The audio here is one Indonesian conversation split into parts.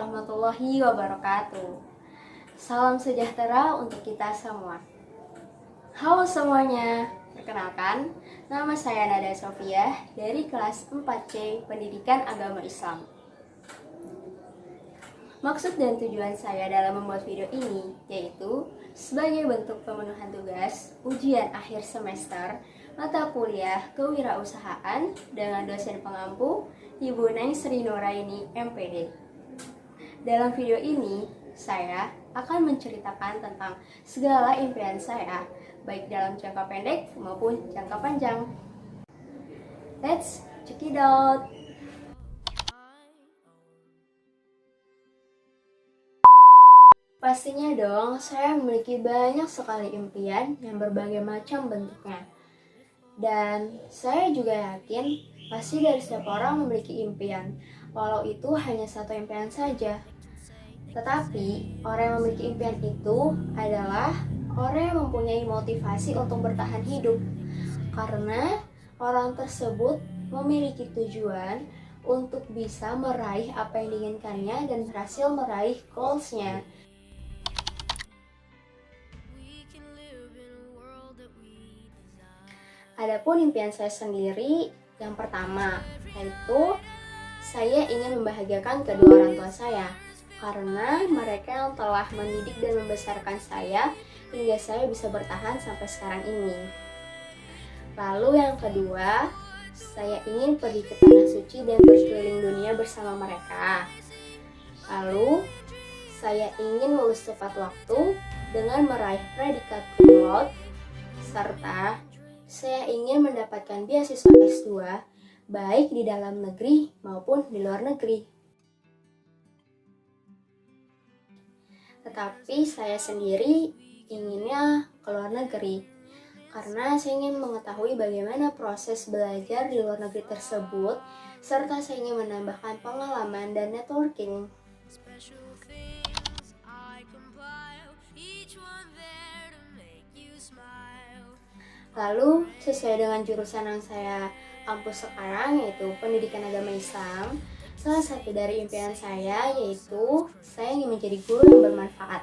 warahmatullahi wabarakatuh. Salam sejahtera untuk kita semua. Halo semuanya, perkenalkan, nama saya Nada Sofia dari kelas 4C Pendidikan Agama Islam. Maksud dan tujuan saya dalam membuat video ini yaitu sebagai bentuk pemenuhan tugas ujian akhir semester mata kuliah kewirausahaan dengan dosen pengampu Ibu Neng Sri Nuraini MPD. Dalam video ini, saya akan menceritakan tentang segala impian saya, baik dalam jangka pendek maupun jangka panjang. Let's check it out! Pastinya dong, saya memiliki banyak sekali impian yang berbagai macam bentuknya. Dan saya juga yakin pasti dari setiap orang memiliki impian, walau itu hanya satu impian saja. Tetapi orang yang memiliki impian itu adalah orang yang mempunyai motivasi untuk bertahan hidup, karena orang tersebut memiliki tujuan untuk bisa meraih apa yang diinginkannya dan berhasil meraih goals-nya. Adapun impian saya sendiri, yang pertama, yaitu saya ingin membahagiakan kedua orang tua saya, karena mereka yang telah mendidik dan membesarkan saya hingga saya bisa bertahan sampai sekarang ini. Lalu yang kedua, saya ingin pergi ke tanah suci dan berkeliling dunia bersama mereka. Lalu, saya ingin lulus tepat waktu dengan meraih predikat cum laude, serta saya ingin mendapatkan beasiswa S2 baik di dalam negeri maupun di luar negeri. Tetapi saya sendiri inginnya ke luar negeri, karena saya ingin mengetahui bagaimana proses belajar di luar negeri tersebut, serta saya ingin menambahkan pengalaman dan networking. Lalu, sesuai dengan jurusan yang saya ampuh sekarang, yaitu Pendidikan Agama Islam, salah satu dari impian saya yaitu saya ingin menjadi guru yang bermanfaat.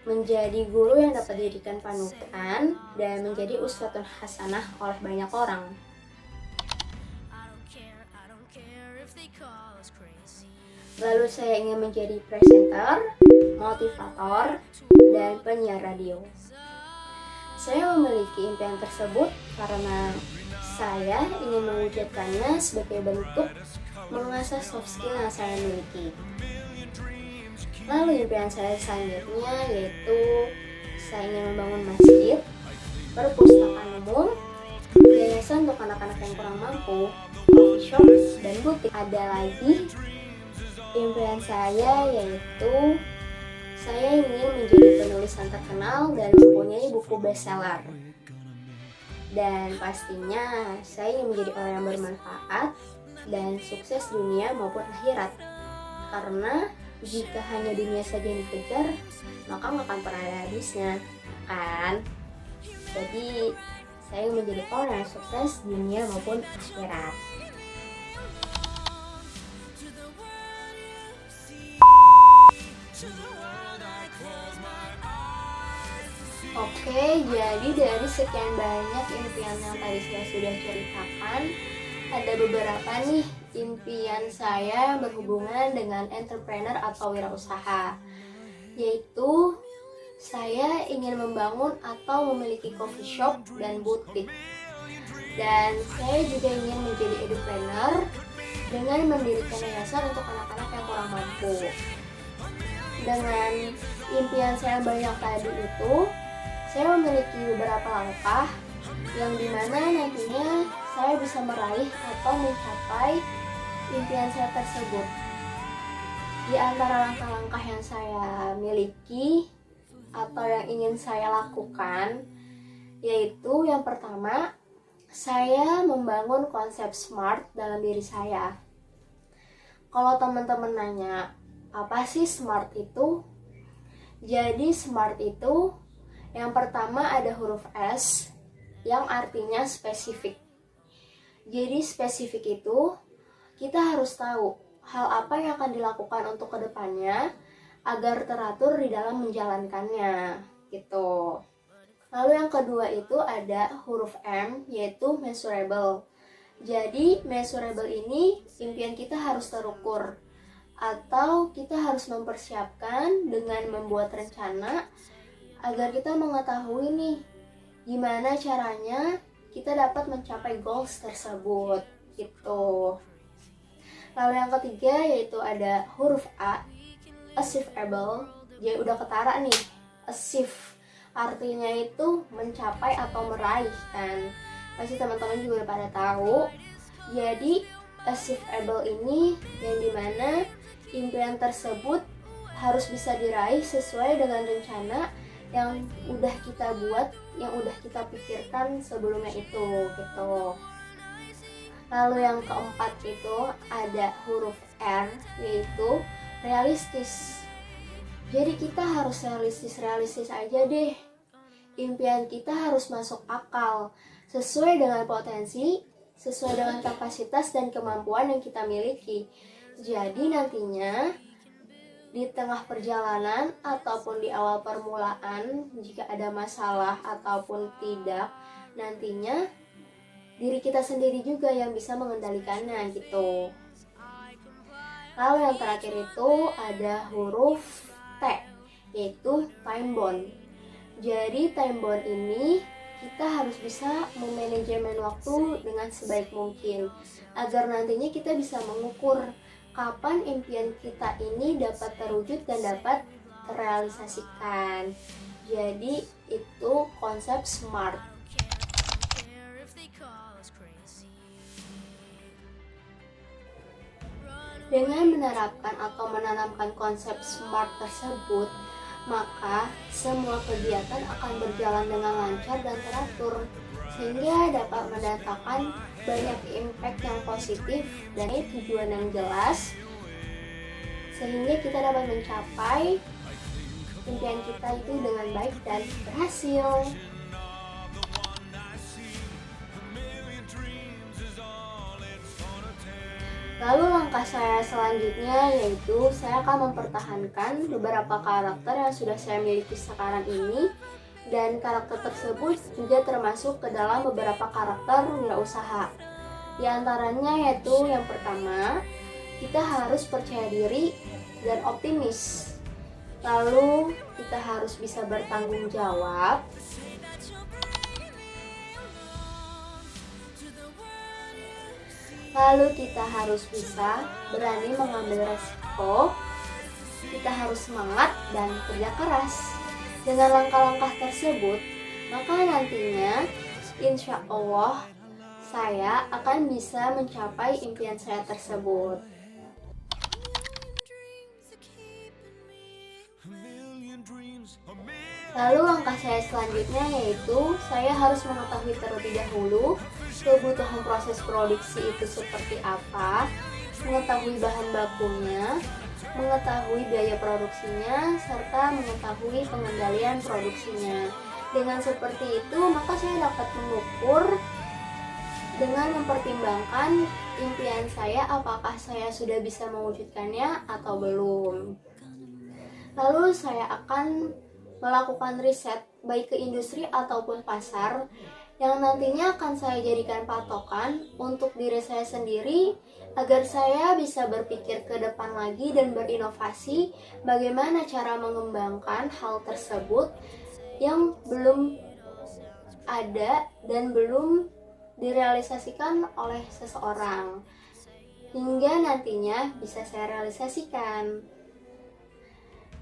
Menjadi guru yang dapat dijadikan panutan dan menjadi uswatun hasanah oleh banyak orang. Lalu saya ingin menjadi presenter, motivator, dan penyiar radio. Saya memiliki impian tersebut karena saya ingin mewujudkannya sebagai bentuk mengasah soft skill yang saya miliki. Lalu impian saya selanjutnya yaitu saya ingin membangun masjid, perpustakaan umum, yayasan untuk anak-anak yang kurang mampu, coffee shop, dan butik. Ada lagi impian saya yaitu saya ingin menjadi penulis yang terkenal dan mempunyai buku bestseller. Dan pastinya saya ingin menjadi orang yang bermanfaat dan sukses dunia maupun akhirat. Karena jika hanya dunia saja yang dikejar, maka nggak akan pernah ada habisnya, kan? Jadi saya ingin menjadi orang yang sukses dunia maupun akhirat. Oke, jadi dari sekian banyak impian yang tadi saya sudah ceritakan, ada beberapa nih impian saya berhubungan dengan entrepreneur atau wirausaha, yaitu saya ingin membangun atau memiliki coffee shop dan butik. Dan saya juga ingin menjadi edupreneur dengan mendirikan yayasan untuk anak-anak yang kurang mampu. Dengan impian saya banyak tadi itu, saya memiliki beberapa langkah yang dimana nantinya saya bisa meraih atau mencapai impian saya tersebut. Di antara langkah-langkah yang saya miliki atau yang ingin saya lakukan, yaitu yang pertama, saya membangun konsep SMART dalam diri saya. Kalau teman-teman nanya, apa sih SMART itu? Jadi SMART itu yang pertama ada huruf S yang artinya spesifik. Jadi spesifik itu kita harus tahu hal apa yang akan dilakukan untuk kedepannya agar teratur di dalam menjalankannya gitu. Lalu yang kedua itu ada huruf M, yaitu measurable. Jadi measurable ini impian kita harus terukur, atau kita harus mempersiapkan dengan membuat rencana agar kita mengetahui nih gimana caranya kita dapat mencapai goals tersebut gitu. Lalu yang ketiga yaitu ada huruf A, achievable. Jadi udah ketara nih, achieve artinya itu mencapai atau meraih kan. Pasti teman-teman juga udah pada tahu. Jadi achievable ini yang dimana impian tersebut harus bisa diraih sesuai dengan rencana yang udah kita buat, yang udah kita pikirkan sebelumnya itu gitu. Lalu yang keempat itu ada huruf R, yaitu realistis. Jadi kita harus realistis aja deh. Impian kita harus masuk akal, sesuai dengan potensi, sesuai dengan kapasitas dan kemampuan yang kita miliki. Jadi nantinya di tengah perjalanan ataupun di awal permulaan, jika ada masalah ataupun tidak, nantinya diri kita sendiri juga yang bisa mengendalikannya gitu. Lalu yang terakhir itu ada huruf T, yaitu time bound. Jadi time bound ini kita harus bisa memanajemen waktu dengan sebaik mungkin agar nantinya kita bisa mengukur kapan impian kita ini dapat terwujud dan dapat terrealisasikan. Jadi itu konsep SMART. Dengan menerapkan atau menanamkan konsep SMART tersebut, maka semua kegiatan akan berjalan dengan lancar dan teratur, sehingga dapat mendatangkan banyak impact yang positif dan tujuan yang jelas, sehingga kita dapat mencapai impian kita itu dengan baik dan berhasil. Lalu langkah saya selanjutnya yaitu saya akan mempertahankan beberapa karakter yang sudah saya miliki sekarang ini, dan karakter tersebut juga termasuk ke dalam beberapa karakter wirausaha. Di antaranya yaitu yang pertama, kita harus percaya diri dan optimis. Lalu kita harus bisa bertanggung jawab. Lalu kita harus bisa berani mengambil resiko. Kita harus semangat dan kerja keras. Dengan langkah-langkah tersebut, maka nantinya insya Allah saya akan bisa mencapai impian saya tersebut. Lalu langkah saya selanjutnya yaitu saya harus mengetahui terlebih dahulu kebutuhan proses produksi itu seperti apa, mengetahui bahan bakunya, mengetahui biaya produksinya, serta mengetahui pengendalian produksinya. Dengan seperti itu, maka saya dapat mengukur dengan mempertimbangkan impian saya apakah saya sudah bisa mewujudkannya atau belum. Lalu saya akan melakukan riset baik ke industri ataupun pasar yang nantinya akan saya jadikan patokan untuk diri saya sendiri agar saya bisa berpikir ke depan lagi dan berinovasi bagaimana cara mengembangkan hal tersebut yang belum ada dan belum direalisasikan oleh seseorang hingga nantinya bisa saya realisasikan.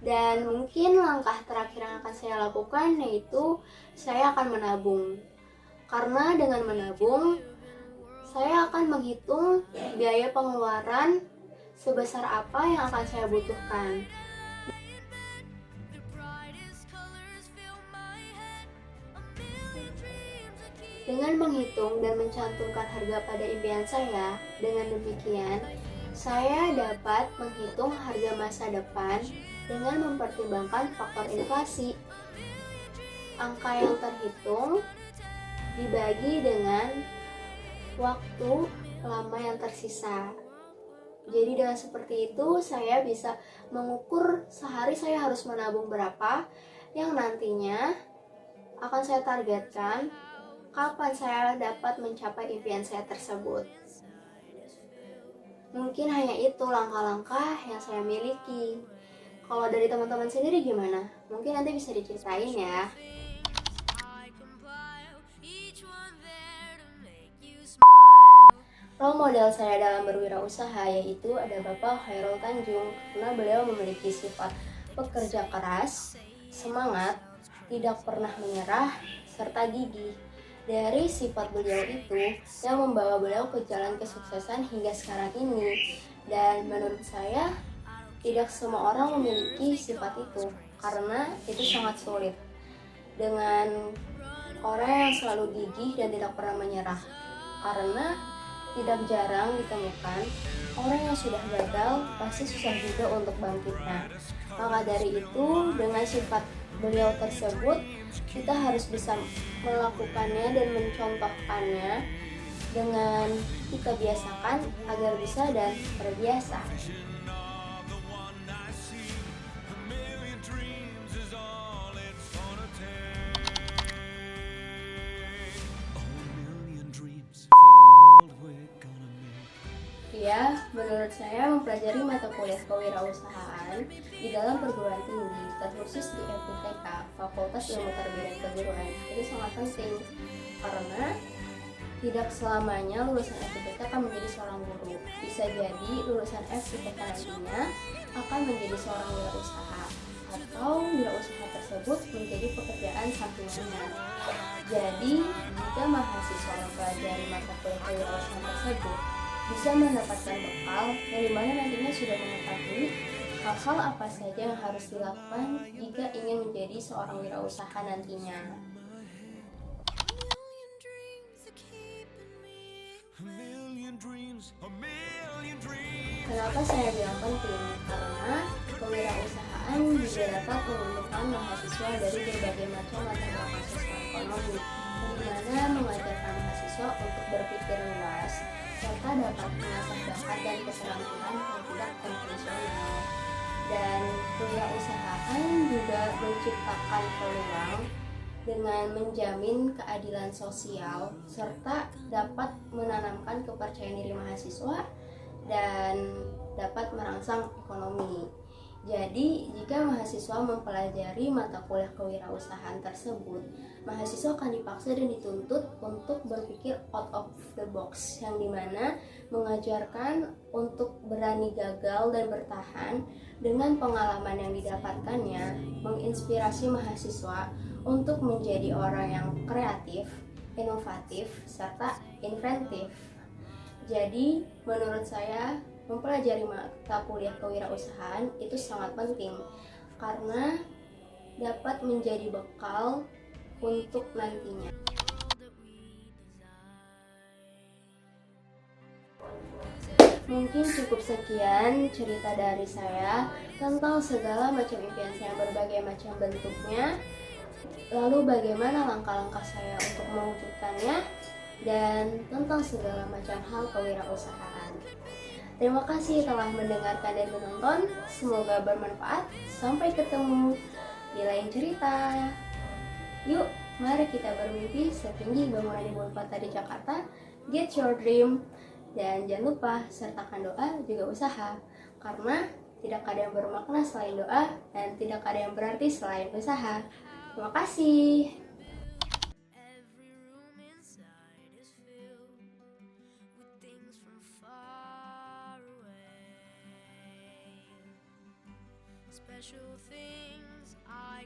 Dan mungkin langkah terakhir yang akan saya lakukan yaitu saya akan menabung. Karena dengan menabung, saya akan menghitung biaya pengeluaran sebesar apa yang akan saya butuhkan. Dengan menghitung dan mencantumkan harga pada impian saya, dengan demikian, saya dapat menghitung harga masa depan dengan mempertimbangkan faktor inflasi. Angka yang terhitung dibagi dengan waktu lama yang tersisa. Jadi dengan seperti itu saya bisa mengukur sehari saya harus menabung berapa yang nantinya akan saya targetkan kapan saya dapat mencapai impian saya tersebut. Mungkin hanya itu langkah-langkah yang saya miliki. Kalau dari teman-teman sendiri gimana? Mungkin nanti bisa diceritain ya. Role model saya dalam berwirausaha yaitu ada Bapak Khairul Tanjung, karena beliau memiliki sifat pekerja keras, semangat, tidak pernah menyerah, serta gigih. Dari sifat beliau itu yang membawa beliau ke jalan kesuksesan hingga sekarang ini. Dan menurut saya, tidak semua orang memiliki sifat itu, karena itu sangat sulit. Dengan orang yang selalu gigih dan tidak pernah menyerah, karena tidak jarang ditemukan orang yang sudah gagal pasti susah juga untuk bangkitnya. Maka dari itu, dengan sifat beliau tersebut, kita harus bisa melakukannya dan mencontohkannya dengan kita biasakan agar bisa dan terbiasa. Ya, menurut saya mempelajari mata kuliah kewirausahaan di dalam perguruan tinggi, terkhusus di FITK, Fakultas Ilmu Tarbiyah dan Keguruan, itu sangat penting karena tidak selamanya lulusan FITK akan menjadi seorang guru. Bisa jadi lulusan FITK nantinya akan menjadi seorang wirausaha atau wirausaha tersebut menjadi pekerjaan sampingannya. Jadi, jika mahasiswa mempelajari mata kuliah kewirausahaan tersebut bisa mendapatkan bekal yang dimana nantinya sudah mengetahui hal-hal apa saja yang harus dilakukan jika ingin menjadi seorang wirausaha nantinya. Kenapa saya bilang penting? Karena kewirausahaan juga dapat menguntungkan mahasiswa dari berbagai macam latar belakang sosial ekonomi, di mana mengajarkan mahasiswa untuk berpikir luas serta dapat mengasah bakat dan keterampilan yang tidak konvensional. Dan kewirausahaan juga menciptakan peluang dengan menjamin keadilan sosial serta dapat menanamkan kepercayaan diri mahasiswa dan dapat merangsang ekonomi. Jadi, jika mahasiswa mempelajari mata kuliah kewirausahaan tersebut, mahasiswa akan dipaksa dan dituntut untuk berpikir out of the box, yang dimana mengajarkan untuk berani gagal dan bertahan. Dengan pengalaman yang didapatkannya, menginspirasi mahasiswa untuk menjadi orang yang kreatif, inovatif, serta inventif. Jadi, menurut saya, mempelajari mata kuliah kewirausahaan itu sangat penting karena dapat menjadi bekal untuk nantinya. Mungkin cukup sekian cerita dari saya tentang segala macam impian saya berbagai macam bentuknya, lalu bagaimana langkah-langkah saya untuk mewujudkannya, dan tentang segala macam hal kewirausahaan. Terima kasih telah mendengarkan dan menonton. Semoga bermanfaat. Sampai ketemu di lain cerita. Yuk, mari kita bermimpi setinggi bangunan ibu kota di Jakarta. Get your dream. Dan jangan lupa sertakan doa juga usaha. Karena tidak ada yang bermakna selain doa dan tidak ada yang berarti selain usaha. Terima kasih. Special things I